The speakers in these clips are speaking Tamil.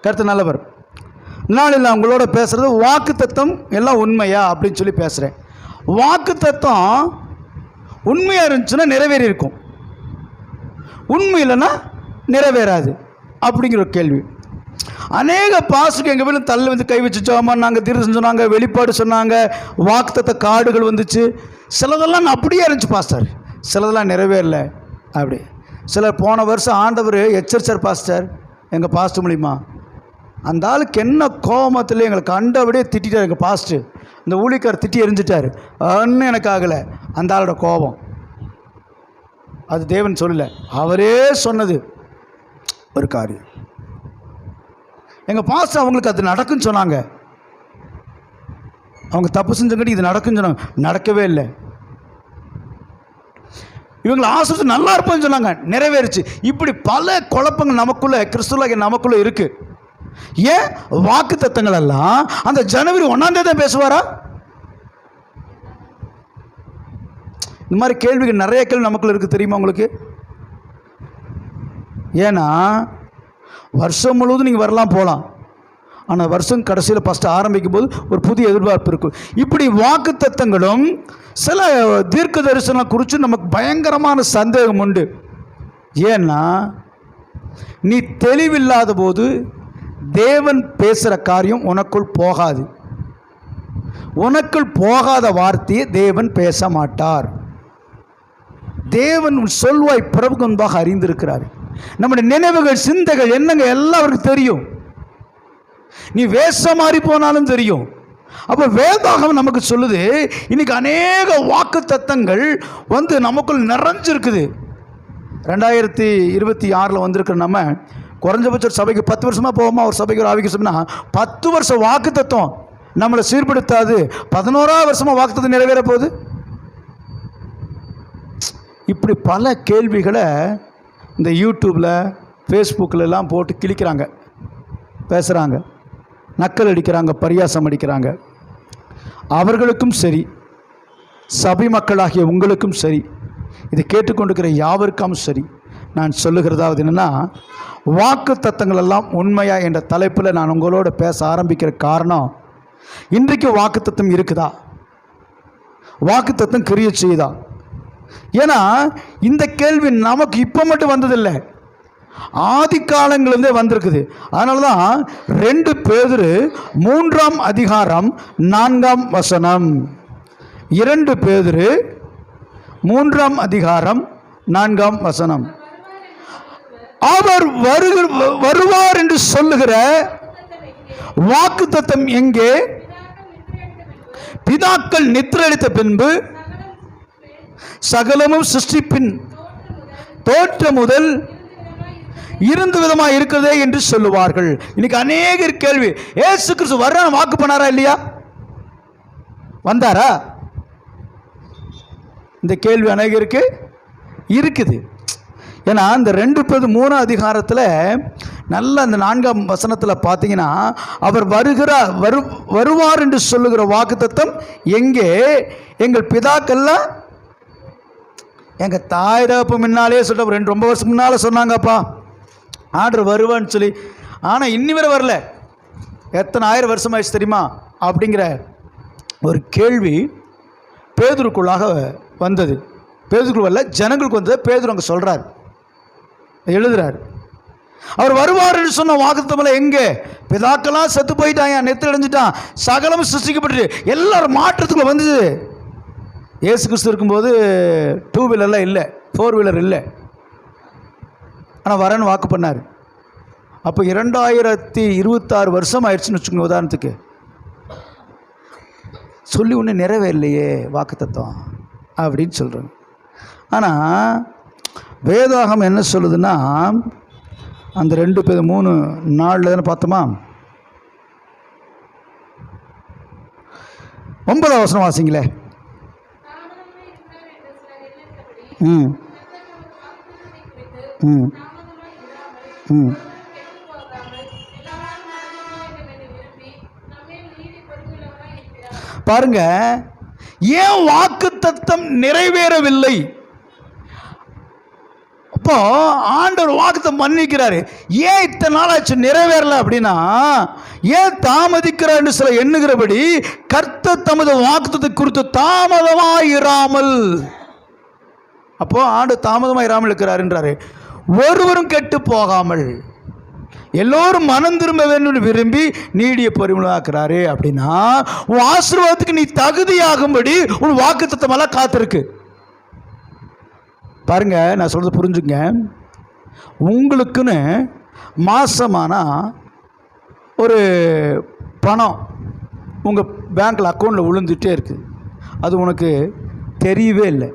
கர்த்தர் நல்லவர். நாளில் நான் உங்களோட பேசுகிறது வாக்கு தத்தம் எல்லாம் உண்மையா அப்படின்னு சொல்லி பேசுகிறேன். வாக்கு தத்தம் உண்மையாக இருந்துச்சுன்னா நிறைவேறி இருக்கும், உண்மை இல்லைன்னா நிறைவேறாது அப்படிங்கிற ஒரு கேள்வி. அநேக பாஸ்டருக்கு எங்கள் வீட்டில் தள்ளி வந்து கை வச்சுச்சோமா, நாங்கள் தீர்வு சொன்னாங்க, வெளிப்பாடு சொன்னாங்க, வாக்கு தத்த கார்டுகள் வந்துச்சு. சிலதெல்லாம் அப்படியே இருந்துச்சு பாஸ்டர், சிலதெல்லாம் நிறைவேறல. அப்படி சிலர் போன வருஷம் ஆண்டவர் எச்சரிச்சார் பாஸ்டர், எங்கள் பாஸ்டர் மூலிமா. அந்த ஆளுக்கு என்ன கோபத்தில் எங்களை கண்டபடியே திட்டார். எங்கள் பாஸ்டர் இந்த ஊழிக்கார் திட்டி எரிஞ்சிட்டார். ஒன்றும் எனக்கு ஆகலை. அந்த ஆளோட கோபம் அது தேவன் சொல்லலை, அவரே சொன்னது ஒரு காரியம். எங்கள் பாஸ்டர் அவங்களுக்கு அது நடக்குன்னு சொன்னாங்க. அவங்க தப்பு செஞ்சங்காட்டி இது நடக்குன்னு சொன்னாங்க, நடக்கவே இல்லை. இவங்களை ஆசிரியர் நல்லா இருப்பேன்னு சொன்னாங்க, நிறைவேறுச்சு. இப்படி பல குழப்பங்கள் நமக்குள்ள, கிறிஸ்துவ நமக்குள்ள இருக்கு. ஏன் வாக்கு தத்தங்கள் எல்லாம் அந்த ஜனவரி 1ஆம் தேதி தான் பேசுவாரா? இந்த மாதிரி கேள்விகள் நிறைய கேள்வி நமக்குள்ள இருக்கு, தெரியுமா உங்களுக்கு? ஏன்னா வருஷம் முழுவதும் நீங்கள் வரலாம் போகலாம், ஆனால் வருஷம் கடைசியில் ஃபஸ்ட்டு ஆரம்பிக்கும் போது ஒரு புதிய எதிர்பார்ப்பு இருக்கும். இப்படி வாக்கு தத்தங்களும் சில தீர்க்க தரிசனம் குறித்து நமக்கு பயங்கரமான சந்தேகம் உண்டு. ஏன்னா நீ தெளிவில்லாத போது தேவன் பேசுகிற காரியம் உனக்குள் போகாது. உனக்குள் போகாத வார்த்தையை தேவன் பேச மாட்டார். தேவன் சொல்வாய் பிரபு முன்பாக அறிந்திருக்கிறார். நம்முடைய நினைவுகள், சிந்தைகள், எண்ணங்க எல்லாம் அவருக்கு தெரியும். நீ வேஷ மாறி போனாலும் தெரியும். அப்போ வேதாகம் நமக்கு சொல்லுது, இன்னைக்கு அநேக வாக்கு தத்தங்கள் வந்து நமக்குள் நிறைஞ்சிருக்குது. 2026 வந்திருக்கிற நம்ம குறைஞ்சபட்ச சபைக்கு 10 வருஷமாக போவோமா, ஒரு சபைக்கு ஒரு ஆவிக்கு சொன்னா 10 வருஷம் வாக்கு தத்துவம் நம்மளை சீர்படுத்தாது. 11ஆவது வருஷமாக வாக்கு தத்துவம் நிறைவேற போகுது. இப்படி பல கேள்விகளை இந்த யூடியூப்பில், ஃபேஸ்புக்கில் எல்லாம் போட்டு கிழிக்கிறாங்க, பேசுகிறாங்க, நக்கல் அடிக்கிறாங்க, பரியாசம் அடிக்கிறாங்க. அவர்களுக்கும் சரி, சபை மக்களாகிய உங்களுக்கும் சரி, இதை கேட்டுக்கொண்டிருக்கிற யாவருக்கும் சரி, நான் சொல்லுகிறதாவது என்னென்னா, வாக்கு தத்தங்கள் எல்லாம் உண்மையா என்ற தலைப்பில் நான் உங்களோட பேச ஆரம்பிக்கிற காரணம், இன்றைக்கு வாக்கு தத்தம் இருக்குதா, வாக்கு தத்தம் கிரியை செய்யுதா? ஏன்னா இந்த கேள்வி நமக்கு இப்போ மட்டும் வந்ததில்லை, ஆதி காலங்களிலிருந்தே வந்திருக்குது. அதனால தான் 2 பேதுரு 3ஆம் அதிகாரம் 4ஆம் வசனம், 2 பேதுரு 3ஆம் அதிகாரம் 4ஆம் வசனம், அவர் வருவார் என்று சொல்லுகிற வாக்கு தத்தம் எங்கே? பிதாக்கள் நித்திரையடைத்த பின்பு சகலமும் சிருஷ்டிப்பின் தோற்றம் முதல் இருந்து விதமாக இருக்கிறதே என்று சொல்லுவார்கள். இன்னைக்கு அநேகர் கேள்வி, ஏசு கிறிஸ்து வர்றான் வாக்கு பண்ணாரா இல்லையா, வந்தாரா? இந்த கேள்வி அநேகருக்கு இருக்குது. ஏன்னா இந்த 2 பேதுரு 3ஆம் அதிகாரத்தில் நல்ல அந்த 4ஆம் வசனத்தில் பார்த்தீங்கன்னா, அவர் வருவார் என்று சொல்லுகிற வாக்கு தத்தம் எங்கே? எங்கள் பிதாக்கள்லாம் எங்கள் தாய் தகப்பு முன்னாலே சொல்ல ரொம்ப வருஷம் முன்னால் சொன்னாங்கப்பா ஆர்டர் வருவான்னு சொல்லி. ஆனால் இன்னி வரை வரல, எத்தனை 1000 வருஷம் ஆயிடுச்சு தெரியுமா அப்படிங்கிற ஒரு கேள்வி பேதுருக்குள்ளாக வந்தது. பேதுருக்குள் வரல, ஜனங்களுக்கு வந்தது. பேதுரு அங்கே சொல்கிறார், எழுதுறார், அவர் வருவார் என்று சொன்ன வாக்குத்தத்தம் எங்கே? பிதாக்கெல்லாம் செத்து போயிட்டாங்க, நெத்து அடைஞ்சிட்டான், சகலமும் சிருஷ்டிக்கப்பட்டு எல்லாரும் மாற்றத்துக்குள்ள வந்தது. ஏசு கிறிஸ்து இருக்கும்போது 2 வீலர்லாம் இல்லை, 4 வீலர் இல்லை, ஆனால் வரன்னு வாக்கு பண்ணார். அப்போ 2026 வருஷம் ஆயிடுச்சுன்னு வச்சுக்கோங்க. உதாரணத்துக்கு சொல்லி ஒன்றும் நிறைவேறலையே வாக்கு தத்துவம் அப்படின்னு சொல்கிறாங்க. ஆனால் வேதாகம் என்ன சொல்லுதுன்னா, அந்த 2 பேர் 3 நாளில் தானே பார்த்தோமா, 9ஆம் வசனம் வாசிங்களே. பாருங்க, ஏன் வாக்கு தத்தம் நிறைவேறவில்லை? இப்போ ஆண்டவர் வாக்குத்தத்தம் பண்ணிக்கிறாரு. ஏன் இத்தனை நாள் ஆச்சு நிறைவேறல அப்படின்னா, ஏன் தாமதிக்கிறான்னு சில எண்ணுகிறபடி கர்த்தர் தமது வாக்குத்தத்தத்தை குறித்து தாமதமாயிராமல், அப்போ ஆண்டு தாமதமாயிராமல் இருக்கிறாருன்றாரு. ஒருவரும் கெட்டு போகாமல் எல்லோரும் மனம் திரும்ப வேண்டும் விரும்பி நீடிய பொறுமையாக்குறாரு. அப்படின்னா உன் ஆசீர்வாதத்துக்கு நீ தகுதியாகும்படி உன் வாக்குத்தத்தம் எல்லாம் காத்திருக்கு. பாருங்க, நான் சொல்றது புரிஞ்சுங்க. உங்களுக்குன்னு மாசமானா ஒரு பணம் உங்கள் பேங்க்கில் அக்கௌண்ட்டில் விழுந்துட்டே இருக்குது. அது உனக்கு தெரியவே இல்லை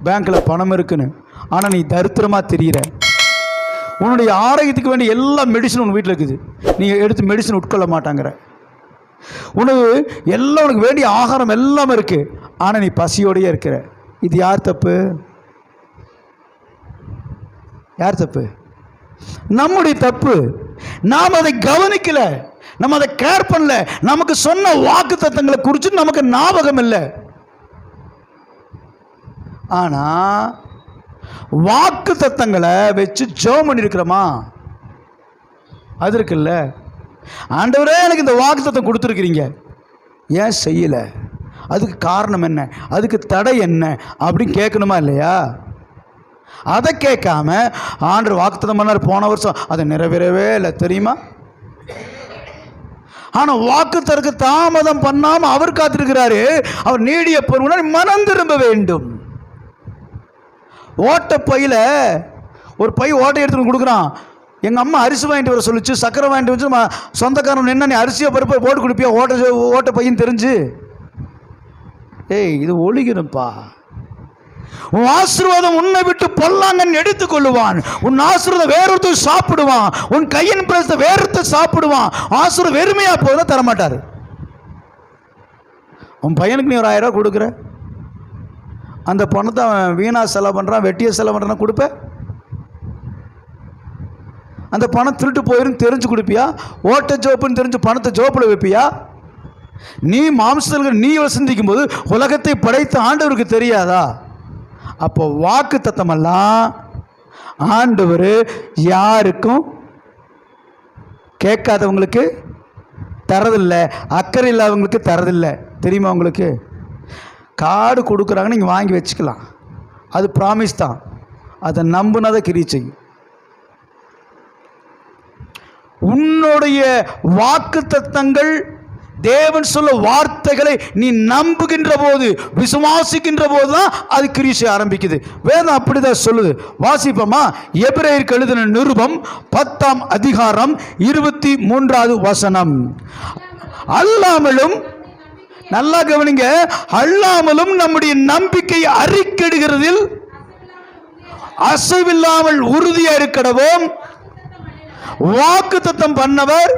பேங்க்கில் பணம் இருக்குன்னு. ஆனால் நீ தரித்திரமாக தெரிகிற. உன்னுடைய ஆரோக்கியத்துக்கு வேண்டிய எல்லா மெடிசனும் உன் வீட்டில் இருக்குது, நீ எடுத்து மெடிசன் உட்கொள்ள மாட்டாங்கிற. உனக்கு எல்லாம் உனக்கு வேண்டிய ஆகாரம் எல்லாமே இருக்குது, ஆனால் நீ பசியோடையே இருக்கிற. இது யார் தப்பு? யார் தப்பு? நம்முடைய தப்பு. நாம் அதை கவனிக்கல, நம்ம அதை கேர் பண்ணல. நமக்கு சொன்ன வாக்கு தத்தங்களை குறித்து நமக்கு ஞாபகம் இல்லை. ஆனால் வாக்கு தத்தங்களை வச்சு ஜெபம் பண்ணியிருக்கிறோமா? அது இருக்குல்ல. ஆண்டவரே எனக்கு இந்த வாக்கு தத்தம் கொடுத்துருக்கிறீங்க, ஏன் செய்யலை? அதுக்கு காரணம் என்ன? அதுக்கு தடை என்ன அப்படின்னு கேட்கணுமா இல்லையா? அதை கேட்காம ஆண்டவர் வாக்குத்தத்தம் பண்ணார் போன வருஷம், அதை நிறைவேறவே இல்லை தெரியுமா? ஆனால் வாக்குத்தத்தத்துக்கு தாமதம் பண்ணாமல் அவர் காத்திருக்கிறாரு. அவர் நீடிய பொறுமையோடு மனம் திரும்ப வேண்டும். ஓட்டப்பையில் ஒரு பை ஓட்டை எடுத்துன்னு கொடுக்குறான். எங்கள் அம்மா அரிசி வாங்கிட்டு வர சொல்லிச்சு, சக்கரை வாங்கிட்டு வச்சு, சொந்தக்காரன் என்ன நீ அரிசியை பருப்பை போட்டு கொடுப்பியா ஓட்ட பையன்னு தெரிஞ்சு? ஏய், இது ஒழிக்கணும்ப்பா. உன் ஆசீர்வாதம் உன்னை விட்டு பொல்லாங்கன் எடுத்துக்கொள்ளுவான். உன் ஆசீர்வாதம் வேறொருத்தர் சாப்பிடுவான். உன் கையின் பிரசத்தை வேறொருத்தர் சாப்பிடுவான். ஆசீர்வாதம் வெறுமையா போதும் தரமாட்டார். உன் பையனுக்கு நீ ஒரு 1000 ரூபா கொடுக்குற, அந்த பணத்தை அவன் வீணா செலவு பண்ணுறான், வெட்டியை செலவு பண்ணுறான், கொடுப்ப? அந்த பணம் திருட்டு போயிருந்து தெரிஞ்சு கொடுப்பியா? ஓட்ட ஜோப்புன்னு தெரிஞ்சு பணத்தை ஜோப்பில் வைப்பியா? நீ மாம்சத்தில் நீ சிந்திக்கும் போது உலகத்தை படைத்த ஆண்டவருக்கு தெரியாதா? அப்போ வாக்கு தத்தமெல்லாம் ஆண்டவர் யாருக்கும் கேட்காதவங்களுக்கு தரதில்லை, அக்கறை இல்லாதவங்களுக்கு தரதில்லை. தெரியுமா உங்களுக்கு? கார்டு கொடுக்குறாங்க, நீங்கள் வாங்கி வச்சுக்கலாம், அது ப்ராமிஸ் தான். அதை நம்புனதை கிரி செய்யும். உன்னுடைய வாக்கு தத்தங்கள், தேவன் சொல்ல வார்த்தைகளை நீ நம்புகின்ற போது, விசுவாசிக்கின்ற போது தான் அது கிரியை செய்ய ஆரம்பிக்குது. வேதம் அப்படிதான் சொல்லுது. வாசிப்போமா? எபிரேயருக்கு எழுதின நிருபம் 10ஆம் அதிகாரம் 23வது வசனம். அல்லாமலும், நல்லா கவனிங்க, அல்லாமலும் நம்முடைய நம்பிக்கை அறிக்கையிடுகிறதில் அசைவில்லாமல் உறுதியா இருக்கவும் வாக்கு தத்தம் பண்ணவர்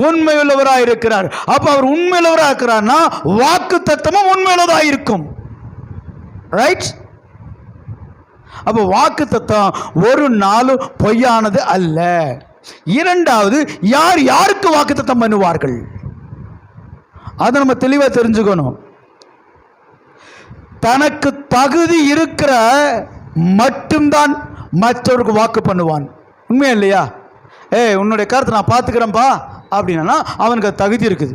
உண்மையுள்ளவராக இருக்கிறார். அப்ப அவர் உண்மையுள்ளவராக இருக்கிறார்னா வாக்கு தத்தமும் உண்மையுள்ளதாக இருக்கும். ரைட்? அப்ப வாக்கு தத்தம் ஒரு நாளும் பொய்யானது அல்ல. இரண்டாவது, யார் யாருக்கு வாக்கு தத்தம் பண்ணுவார்கள் அதை நம்ம தெளிவாக தெரிஞ்சுக்கணும். தனக்கு தகுதி இருக்கிற மட்டும்தான் மற்றவருக்கு வாக்கு பண்ணுவான். உண்மையா இல்லையா? உன்னுடைய கருத்தை நான் பார்த்துக்கிறேன்ப்பா அப்படின்னா அவனுக்கு அது தகுதி இருக்குது.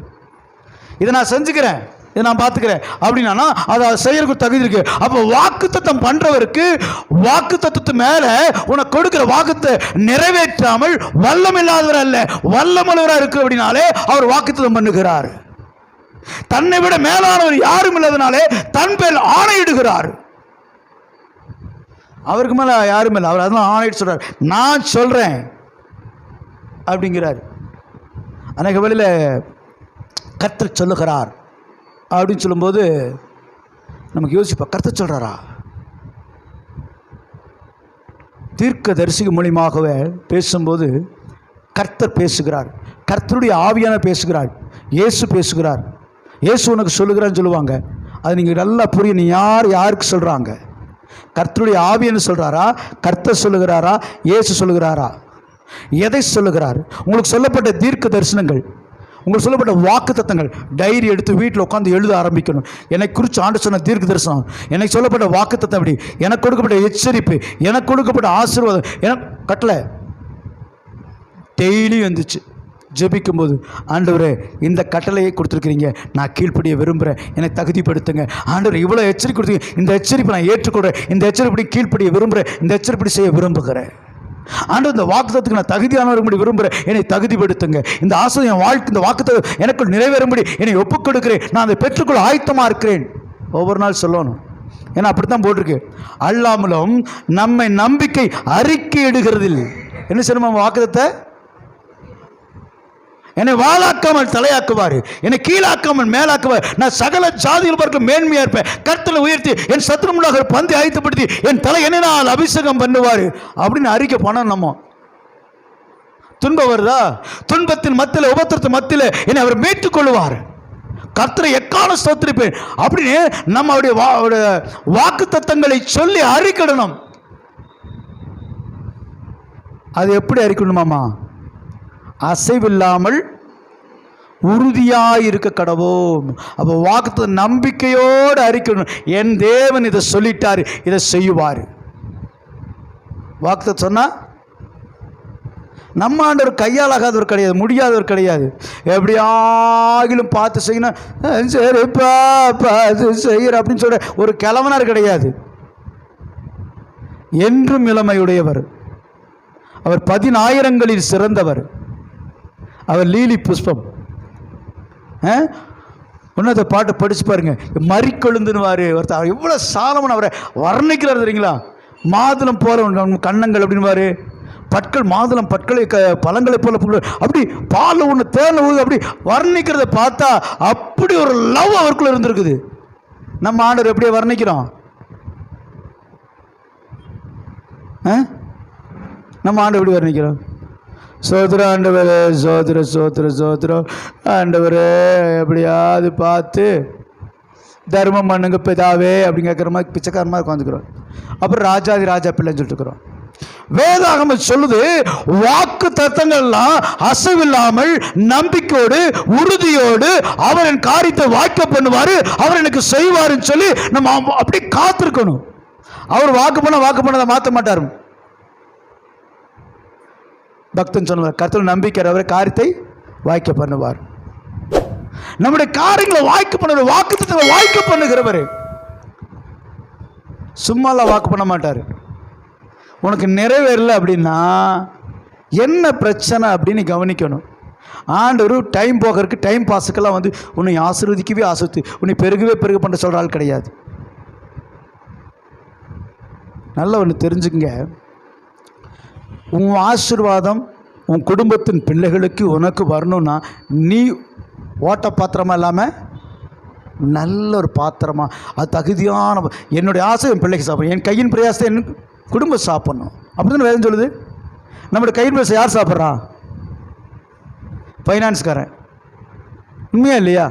இதை நான் செஞ்சுக்கிறேன், இதை நான் பார்த்துக்கிறேன் அப்படின்னா அதை செய்யறதுக்கு தகுதி இருக்கு. அப்போ வாக்கு தத்தம் பண்றவருக்கு வாக்கு தத்தத்து மேல உனக்கு கொடுக்கிற வாக்குத்தை நிறைவேற்றாமல் வல்லமில்லாதவர் அல்ல, வல்லமுள்ளவராக இருக்கு அப்படின்னாலே அவர் வாக்கு தத்தம் பண்ணுகிறார். தன்னை விட மேலானவர் யாரும் இல்லாதனாலே தன் பேர் ஆணையிடுகிறார். அவருக்கு மேல யாரும் இல்லை, அவர் அதெல்லாம் ஆணையிட்டு சொல்றார். நான் சொல்றேன் அப்படிங்கிறார். அநேக வேளையில கர்த்தர் சொல்லுகிறார் அப்படின்னு சொல்லும்போது நமக்கு யோசிப்பா, கர்த்தர் சொல்றாரா? தீர்க்க தரிசிக மூலியமாகவே பேசும்போது கர்த்தர் பேசுகிறார், கர்த்தருடைய ஆவியான பேசுகிறார், இயேசு பேசுகிறார். இயேசு உனக்கு சொல்லுகிறான்னு சொல்லுவாங்க. அது நீங்கள் நல்லா புரியும். நீ யாருக்கு சொல்கிறாங்க? கர்த்தருடைய ஆவின்னு சொல்கிறாரா, கர்த்தர் சொல்லுகிறாரா, இயேசு சொல்லுகிறாரா? எதை சொல்லுகிறார்? உங்களுக்கு சொல்லப்பட்ட தீர்க்க தரிசனங்கள் உங்களுக்கு சொல்லப்பட்ட வாக்கு தத்தங்கள் டைரி எடுத்து வீட்டில் உட்காந்து எழுத ஆரம்பிக்கணும். எனக்கு குறித்து ஆண்டு சொன்ன தீர்க்க தரிசனம், எனக்கு சொல்லப்பட்ட வாக்கு தத்தம் அப்படி, எனக்கு கொடுக்கப்பட்ட எச்சரிப்பு, எனக்கு கொடுக்கப்பட்ட ஆசீர்வாதம், எனக்கு கட்டளை டெய்லி வந்துச்சு. ஜெபிக்கும்போது, ஆண்டவரே இந்த கட்டளையை கொடுத்துருக்கிறீங்க, நான் கீழ்ப்படிய விரும்புகிறேன், எனக்கு தகுதிப்படுத்துங்க. ஆண்டவர் இவ்வளோ எச்சரிக்கை கொடுத்தீங்க, இந்த எச்சரிப்பை நான் ஏற்றுக்கொள்கிறேன், இந்த எச்சரிப்படி கீழ்ப்படிய விரும்புகிறேன், இந்த எச்சரிப்படி செய்ய விரும்புகிறேன். ஆண்டவர் இந்த வாக்குத்தத்துக்கு நான் தகுதியானவரும்படி விரும்புகிறேன், என்னை தகுதிப்படுத்துங்க. இந்த ஆசை என் வாழ்க்கை, இந்த வாக்குத்தத்தை எனக்குள் நிறைவேறும்படி என்னை ஒப்புக் கொடுக்கிறேன், நான் அதை பெற்றுக்கொள்ள ஆயத்தமாக இருக்கிறேன். ஒவ்வொரு நாள் சொல்லணும். ஏன்னா அப்படித்தான் போட்டிருக்கு. அல்லாமலும் நம்மை நம்பிக்கை அறிக்கை எடுகிறதில் என்ன செய்யணும்? வாக்குத்தத்தை என்னை வாழாக்காமல் தலையாக்குவார், என்னை கீழாக்காமல் மேலாக்குவார், நான் சகல ஜாதிகள் பார்க்க மேன்மையா இருப்பேன், கர்த்தரை உயர்த்தி என் சத்துரு முன்னாக பந்தை ஆயத்தப்படுத்தி என் தலை என்ன நாள் அபிஷேகம் பண்ணுவார் அப்படின்னு அறிக்கை பண்ணணும். நம்ம துன்பம் வருதா, துன்பத்தின் மத்தியில், உபத்திரத்தின் மத்தியில் என்னை அவர் மீட்டுக் கொள்வார், கர்த்தரை எக்காலம் ஸ்தோத்திரிப்பேன் அப்படின்னு நம்ம அவருடைய வாக்கு தத்தங்களை சொல்லி அறிக்கிடணும். அது எப்படி அறிக்கணுமாமா? அசைவில்லாமல் உறுதியாயிருக்க கடவோம். அப்போ வாக்கு நம்பிக்கையோடு அறிக்கணும். என் தேவன் இதை சொல்லிட்டாரு, இதை செய்வார். வாக்கு சொன்னா நம்ம ஆண்டவர் கையால் ஆகாதவர் கிடையாது, முடியாதவர் கிடையாது. எப்படியாகிலும் பார்த்து செய்யணும், சரிப்பா பார்த்து செய்கிற அப்படின்னு சொல்ற ஒரு கிழவனார் கிடையாது. என்றும் இளமையுடையவர் அவர், 10,000களில் சிறந்தவர் அவர், லீலி புஷ்பம். உன்னத பாட்டு படிச்சு பாருங்க, மறிக்கொழுந்துன்னுவார் ஒருத்தர். எவ்வளோ சாலமன் அவரை வர்ணிக்கிறார் தெரியுங்களா? மாதுளம் போல கண்ணங்கள் அப்படின்வாரு, பற்கள் மாதுளம் பற்களை பழங்களை போல அப்படி பால் ஒன்று தேர்ல ஊது அப்படி வர்ணிக்கிறத பார்த்தா அப்படி ஒரு லவ் அவருக்குள்ள இருந்திருக்குது. நம்ம ஆண்டவர் எப்படியே வர்ணிக்கிறோம்? நம்ம ஆண்டவர் எப்படி வர்ணிக்கிறோம்? சோதர ஆண்டவரே, சோதர சோதர சோதரம் ஆண்டவரே, எப்படியாவது பார்த்து தர்மம் பண்ணுங்க பிதாவே அப்படின்னு கேட்குற மாதிரி பிச்சைக்காரமாக உட்காந்துக்கிறோம். அப்புறம் ராஜாதி ராஜா பிள்ளைன்னு சொல்லிட்டு இருக்கிறோம். வேதாகமம் சொல்லுது, வாக்கு தத்தங்கள்லாம் அசைவில்லாமல் நம்பிக்கையோடு உறுதியோடு அவர் என் காரியத்தை வாய்க்க பண்ணுவாரு, அவர் எனக்கு செய்வாருன்னு சொல்லி நம்ம அப்படி காத்திருக்கணும். அவர் வாக்கு பண்ணதை மாற்ற மாட்டார். பக்தன் சொன்னார், கர்த்தர் நம்பிக்கை அவரை காரியத்தை வாய்க்க பண்ணுவார். நம்முடைய காரியங்களை வாய்க்க பண்ணுவார், வாக்குத்தத்தங்களை வாய்க்க பண்ணுகிறவர். சும்மாலாம் வாக்கு பண்ண மாட்டார். உனக்கு நிறைவேறல அப்படின்னா என்ன பிரச்சனை அப்படின்னு கவனிக்கணும். ஆண்டவர் டைம் போகிறதுக்கு, டைம் பாஸுக்கெல்லாம் வந்து உன்னை ஆசீர்வதிக்கவே ஆசீர்வதி, உன்னை பெருகவே பெருக பண்ண சொல்கிற ஆள் கிடையாது. நல்ல ஒன்று தெரிஞ்சுங்க, உன் ஆசீர்வாதம் உன் குடும்பத்தின் பிள்ளைகளுக்கு உனக்கு வரணும்னா நீ ஓட்ட பாத்திரமா இல்லாமல் நல்ல ஒரு பாத்திரமா, அது தகுதியான. என்னுடைய ஆசை என் பிள்ளைக்கு சாப்பிடணும், என் கையின் பிரயாசத்தை என் குடும்பம் சாப்பிடணும். அப்படி தானே வேதம் சொல்லுது. நம்மளுடைய கையின் பிரயாசம் யார் சாப்பிட்றான்? ஃபைனான்ஸ்காரன். உண்மையா இல்லையா?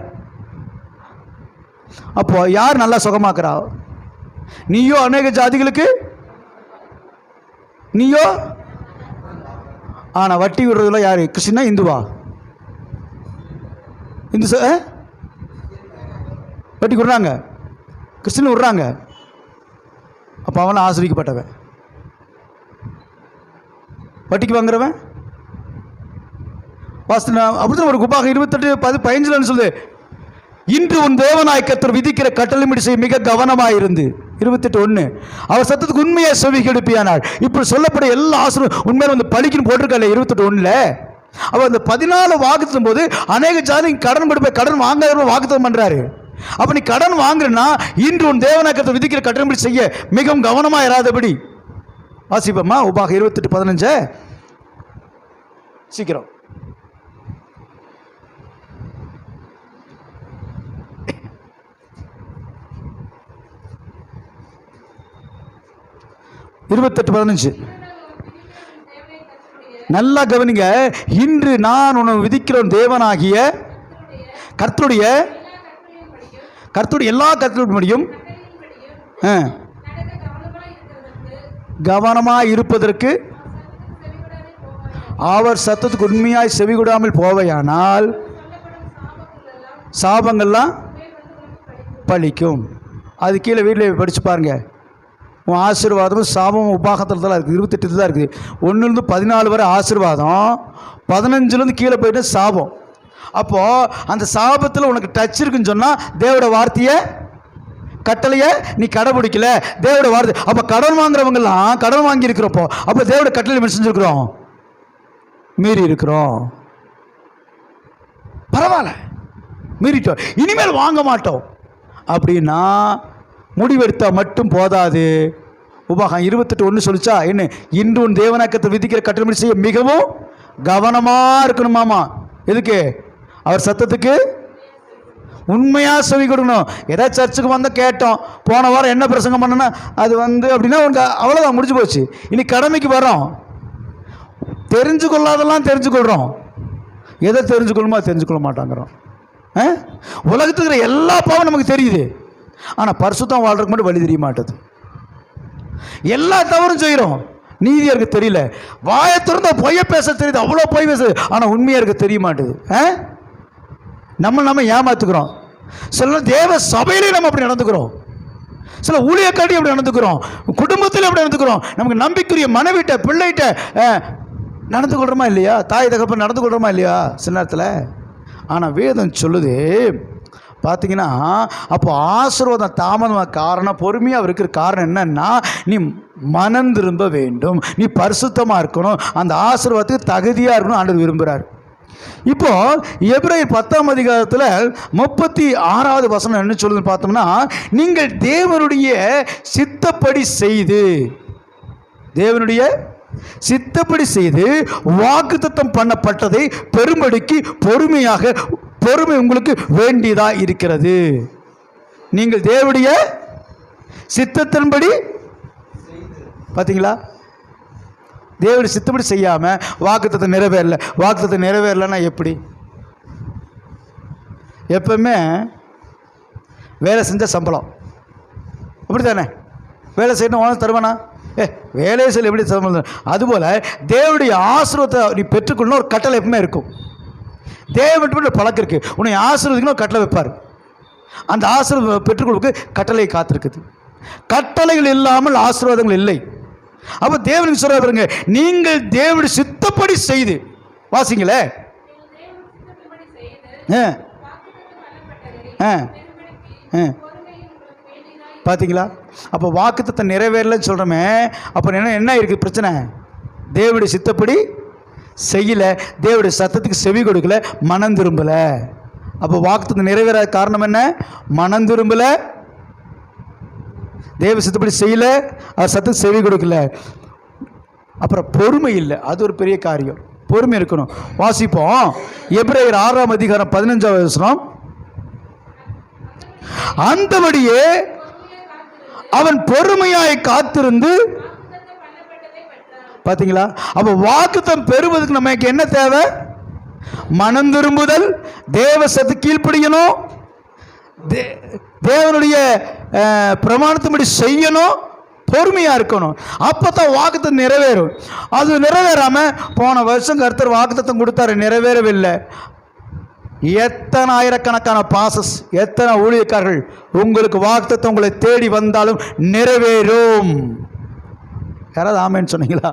அப்போ யார் நல்லா சுகமாக்குறா? நீயோ அநேக ஜாதிகளுக்கு நீயோ. ஆனால் வட்டி விடுறதுல யார்? கிறிஸ்டினா இந்துவா? இந்து வட்டி விடுறாங்க, கிறிஸ்டின் விடுறாங்க. அப்போ அவனை ஆசிரியப்பட்டவன். வட்டிக்கு வாங்குறவன் வாஸ்து. அப்படித்தான் ஒரு குபாக 28:15 சொல்லுது, இன்று உன் தேவனாய் கர்த்தர் விதிக்கிற கட்டளைப்படி செய்ய மிக கவனமாயிருந்து. 28:1 அவர் சத்தத்துக்கு உண்மையாக செவி கெடுப்பியானாள். இப்படி சொல்லப்பட எல்லா ஆசிரியரும் உண்மையில வந்து பழிக்குன்னு போட்டிருக்கல 28:1. அவர் அந்த 14 வாக்குத்தும் போது அநேக ஜாதி கடன் கொடுப்ப, கடன் வாங்காத வாக்குத்தம் பண்றாரு. அப்ப நீ கடன் வாங்குறனா இன்று உன் தேவனாய் கர்த்தர் விதிக்கிற கட்டளைப்படி செய்ய மிகவும் கவனமா இராதபடி. வாசிப்போமா உபாக 28:15 சீக்கிரம். நல்லா கவனிங்க. இன்று நான் உனக்கு விதிக்கிற தேவனாகிய கர்த்தருடைய எல்லா கர்த்தருடையும் கவனமாய் இருப்பதற்கு அவர் சத்தத்துக்கு உண்மையாய் செவிகொடாமல் போவையானால் சாபங்கள்லாம் பழிக்கும். அது கீழே வீட்டில் படித்து பாருங்க. உன் ஆசீர்வாதமும் சாபமும் உபாகத்தில் தான் இருக்குது. 28 தான் இருக்குது. 1லேருந்து 14 வரை ஆசீர்வாதம், 15லேருந்து கீழே போயிட்டு சாபம். அப்போது அந்த சாபத்தில் உனக்கு டச் இருக்குன்னு சொன்னால் தேவோட வார்த்தையை கட்டளையை நீ கடைபிடிக்கல, தேவோட வார்த்தை. அப்போ கடன் வாங்குறவங்கெல்லாம் கடன் வாங்கி இருக்கிறப்போ அப்போ தேவோட கட்டளை என்ன செஞ்சுருக்கிறோம்? மீறி இருக்கிறோம். பரவாயில்ல, மீறிட்டோம், இனிமேல் வாங்க மாட்டோம் அப்படின்னா முடிவெடுத்தால் மட்டும் போதாது. உபாகம் 28:1 சொல்லிச்சா என்ன? இன்று உன் தேவனாக்கத்தை விதிக்கிற கட்டளை செய்ய மிகவும் கவனமாக இருக்கணுமாமா. எதுக்கு? அவர் சத்தத்துக்கு உண்மையாக செவி கொடுக்கணும். ஏதாவது சர்ச்சுக்கு வந்தால் கேட்டோம், போன வாரம் என்ன பிரசங்கம் பண்ணனா அது அப்படின்னா உனக்கு அவ்வளோதான், முடிஞ்சு போச்சு. இனி கடமைக்கு வரோம். தெரிஞ்சு கொள்ளாதெல்லாம் தெரிஞ்சுக்கொள்கிறோம். எதை தெரிஞ்சுக்கொள்ளுமோ தெரிஞ்சுக்கொள்ள மாட்டாங்கிறோம். உலகத்துக்கு இருக்கிற எல்லா பாவம் நமக்கு தெரியுது, ஆனால் பரிசுத்தம் வாழ்றதுக்கு மட்டும் வழி தெரிய மாட்டேது. எல்லா தவறும் செய்கிறோம், நீதியாக இருக்க தெரியல. வாயை திறந்த பொய்ய பேச தெரியுது, அவ்வளோ பொய் பேசுது, ஆனால் உண்மையாக இருக்க தெரிய மாட்டேது. நம்ம ஏமாத்துக்கிறோம். சில தேவ சபையிலே நம்ம அப்படி நடந்துக்கிறோம், சில ஊழியக்காட்டி அப்படி நடந்துக்கிறோம், குடும்பத்தில் அப்படி நடந்துக்கிறோம். நமக்கு நம்பிக்கைரிய மனைவிட்ட பிள்ளைகிட்ட நடந்து கொள்கிறோமா இல்லையா? தாய் தகப்பன் நடந்து கொள்கிறோமா இல்லையா சில நேரத்தில்? ஆனால் வேதம் சொல்லுது பார்த்தீங்கன்னா, அப்போ ஆசீர்வாதம் தாமதமாக காரணம், பொறுமையாக இருக்கிற காரணம் என்னன்னா, நீ மனம் திரும்ப வேண்டும், நீ பரிசுத்தமாக இருக்கணும், அந்த ஆசீர்வாதத்துக்கு தகுதியாக இருக்கணும் ஆண்டவர் விரும்புகிறார். இப்போ எபிரேயர் 10ஆம் அதிகாரத்தில் 36வது வசனம் என்ன சொல்லுதுன்னு பார்த்தோம்னா, நீங்கள் தேவனுடைய சித்தப்படி செய்து, தேவனுடைய சித்தப்படி செய்து வாக்குத்தத்தம் பண்ணப்பட்டதை பெரும்படிக்கு பொறுமை உங்களுக்கு வேண்டியதா இருக்கிறது. நீங்கள் தேவனுடைய சித்தத்தின்படி பார்த்தீங்களா? தேவனுடைய சித்தப்படி செய்யாமல் வாக்குத்தத்தம் நிறைவேறல. வாக்குத்தத்தம் நிறைவேறலன்னா எப்படி? எப்பவுமே வேலை செஞ்ச சம்பளம் அப்படி தானே? வேலை செய்யணும் உனக்கு தருவானா? வேலையை செய்ய எப்படி சம்பளம்? அதுபோல் தேவனுடைய ஆசீர்வாதத்தை நீ பெற்றுக்கொள்ளணும் ஒரு கட்டளை எப்பவுமே இருக்கும். தேவன் பழக்கம் இருக்குது, உன்னை ஆசீர்வதிக்கணும் கட்டளை வைப்பார். அந்த ஆசீர்வாதம் பெற்றுக்கொள்ளுக்கு கட்டளை காத்திருக்குது. கட்டளைகள் இல்லாமல் ஆசீர்வாதங்கள் இல்லை. அப்போ தேவனுக்கு சொல்ல பாருங்க, நீங்கள் தேவனுடைய சித்தப்படி செய்து வாசிங்களே. பார்த்தீங்களா? அப்போ வாக்குத்தத்தை நிறைவேறலன்னு சொல்கிறோமே, அப்போ என்ன இருக்குது பிரச்சனை? தேவனுடைய சித்தப்படி செய்யலை, தேவனுடைய சத்தத்துக்கு செவி கொடுக்கல, மனம் திரும்பலை. அப்போ வாக்குத்தத்தை நிறைவேறாத காரணம் என்ன? மனம் திரும்பலை, தேவ சித்தப்படி செய்யலை, அவர் சத்தத்துக்கு செவி கொடுக்கல. அப்புறம் பொறுமை இல்லை, அது ஒரு பெரிய காரியம். பொறுமை இருக்கணும். வாசிப்போம் எபிரேயர் 6ஆம் அதிகாரம் 15வது வசனம். அந்தபடியே அவன் பொறுமையாய் காத்திருந்து, பார்த்தீங்களா? அப்போ வாக்குத்தம் பெறுவதற்கு நமக்கு என்ன தேவை? மனம் திரும்புதல், தேவ சத்து கீழ்ப்படியணும், தேவனுடைய பிரமாணத்தின்படி செய்யணும், பொறுமையாக இருக்கணும். அப்போ தான் வாக்குத்தம் நிறைவேறும். அது நிறைவேறாமல் போன வருஷம் கர்த்தர் வாக்குத்தம் கொடுத்தாரு, நிறைவேறவில்லை. எத்தனை ஆயிரக்கணக்கான பாசஸ், எத்தனை ஊழியக்காரர்கள் உங்களுக்கு வாக்குத்தத்தம் உங்களை தேடி வந்தாலும் நிறைவேறும். யாராவது ஆமேன்னு சொன்னீங்களா?